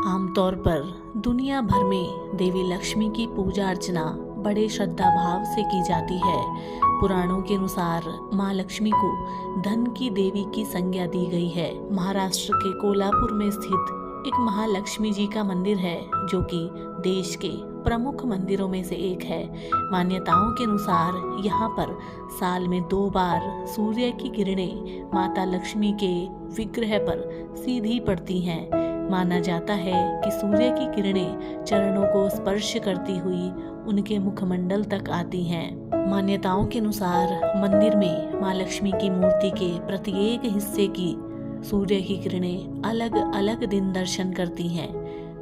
आमतौर पर दुनिया भर में देवी लक्ष्मी की पूजा अर्चना बड़े श्रद्धा भाव से की जाती है। पुराणों के अनुसार माँ लक्ष्मी को धन की देवी की संज्ञा दी गई है। महाराष्ट्र के कोल्हापुर में स्थित एक महालक्ष्मी जी का मंदिर है, जो कि देश के प्रमुख मंदिरों में से एक है। मान्यताओं के अनुसार यहाँ पर साल में 2 बार सूर्य की किरणें माता लक्ष्मी के विग्रह पर सीधी पड़ती हैं। माना जाता है कि सूर्य की किरणें चरणों को स्पर्श करती हुई उनके मुखमंडल तक आती हैं। मान्यताओं के अनुसार मंदिर में माँ लक्ष्मी की मूर्ति के प्रत्येक हिस्से की सूर्य की किरणें अलग अलग दिन दर्शन करती हैं।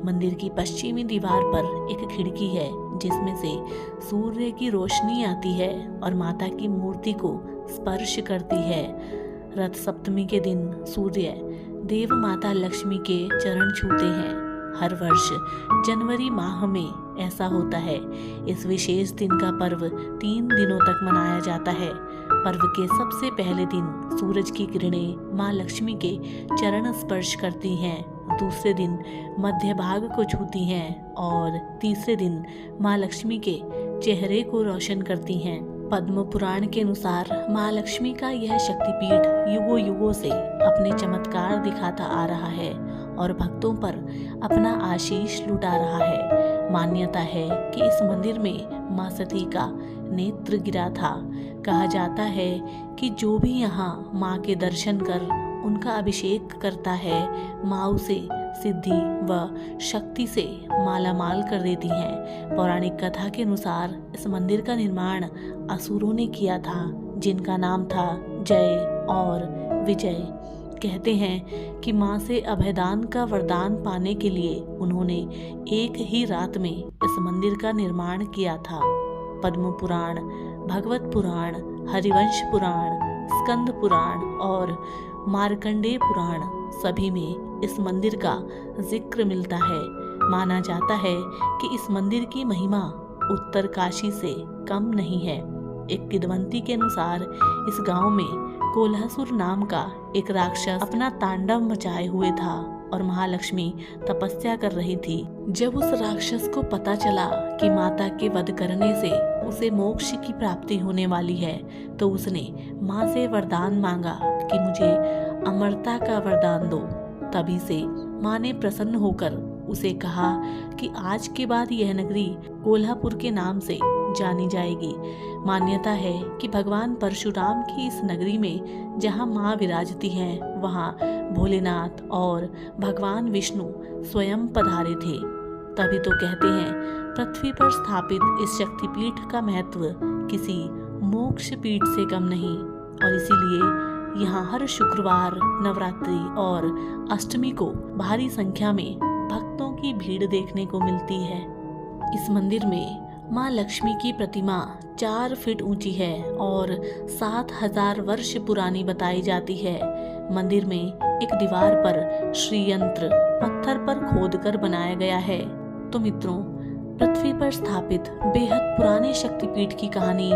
मंदिर की पश्चिमी दीवार पर एक खिड़की है, जिसमें से सूर्य की रोशनी आती है और माता की मूर्ति को स्पर्श करती है। रथ सप्तमी के दिन सूर्य देव माता लक्ष्मी के चरण छूते हैं। हर वर्ष जनवरी माह में ऐसा होता है। इस विशेष दिन का पर्व 3 दिनों तक मनाया जाता है। पर्व के सबसे पहले दिन सूरज की किरणें माँ लक्ष्मी के चरण स्पर्श करती हैं, दूसरे दिन मध्य भाग को छूती हैं और तीसरे दिन माँ लक्ष्मी के चेहरे को रोशन करती हैं। पद्म पुराण के अनुसार माँ लक्ष्मी का यह शक्तिपीठ युगों युगों से अपने चमत्कार दिखाता आ रहा है और भक्तों पर अपना आशीष लुटा रहा है। मान्यता है कि इस मंदिर में माँ सती का नेत्र गिरा था। कहा जाता है कि जो भी यहाँ माँ के दर्शन कर उनका अभिषेक करता है, माँ उसे सिद्धि व शक्ति से मालामाल कर देती हैं। पौराणिक कथा के अनुसार इस मंदिर का निर्माण असुरों ने किया था, जिनका नाम था जय और विजय। कहते हैं कि माँ से अभयदान का वरदान पाने के लिए उन्होंने एक ही रात में इस मंदिर का निर्माण किया था। पद्म पुराण, भगवत पुराण, हरिवंश पुराण, स्कंद पुराण और मार्कंडेय पुराण सभी में इस मंदिर का जिक्र मिलता है। माना जाता है कि इस मंदिर की महिमा उत्तर काशी से कम नहीं है। एक किंवदंती के अनुसार इस गांव में कोल्हासुर नाम का एक राक्षस अपना तांडव मचाए हुए था और महालक्ष्मी तपस्या कर रही थी। जब उस राक्षस को पता चला कि माता के वध करने से उसे मोक्ष की प्राप्ति होने वाली है, तो उसने माँ से वरदान मांगा कि मुझे अमरता का वरदान दो। तभी से माँ ने प्रसन्न होकर उसे कहा कि आज के बाद यह नगरी कोल्हापुर के नाम से जानी जाएगी। मान्यता है कि भगवान परशुराम की इस नगरी में जहाँ माँ विराजती हैं, वहाँ भोलेनाथ और भगवान विष्णु स्वयं पधारे थे। तभी तो कहते हैं, पृथ्वी पर स्थापित इस शक्तिपीठ का महत्व किसी मोक्ष पीठ से कम नहीं, और इसीलिए यहाँ हर शुक्रवार, नवरात्रि और अष्टमी को भारी संख्या में भक्तों की भीड़ देखने को मिलती है। इस मंदिर में माँ लक्ष्मी की प्रतिमा 4 फीट ऊंची है और 7000 वर्ष पुरानी बताई जाती है। मंदिर में एक दीवार पर श्रीयंत्र पत्थर पर खोदकर बनाया गया है। तो मित्रों, पृथ्वी पर स्थापित बेहद पुराने शक्तिपीठ की कहानी,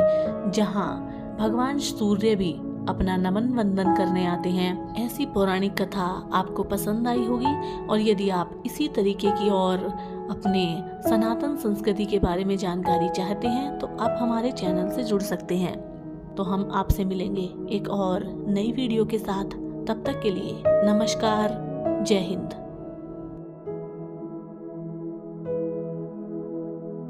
जहाँ भगवान सूर्य भी अपना नमन वंदन करने आते हैं, ऐसी पौराणिक कथा आपको पसंद आई होगी। और यदि आप इसी तरीके की और अपने सनातन संस्कृति के बारे में जानकारी चाहते हैं, तो आप हमारे चैनल से जुड़ सकते हैं। तो हम आपसे मिलेंगे एक और नई वीडियो के साथ। तब तक के लिए नमस्कार, जय हिंद।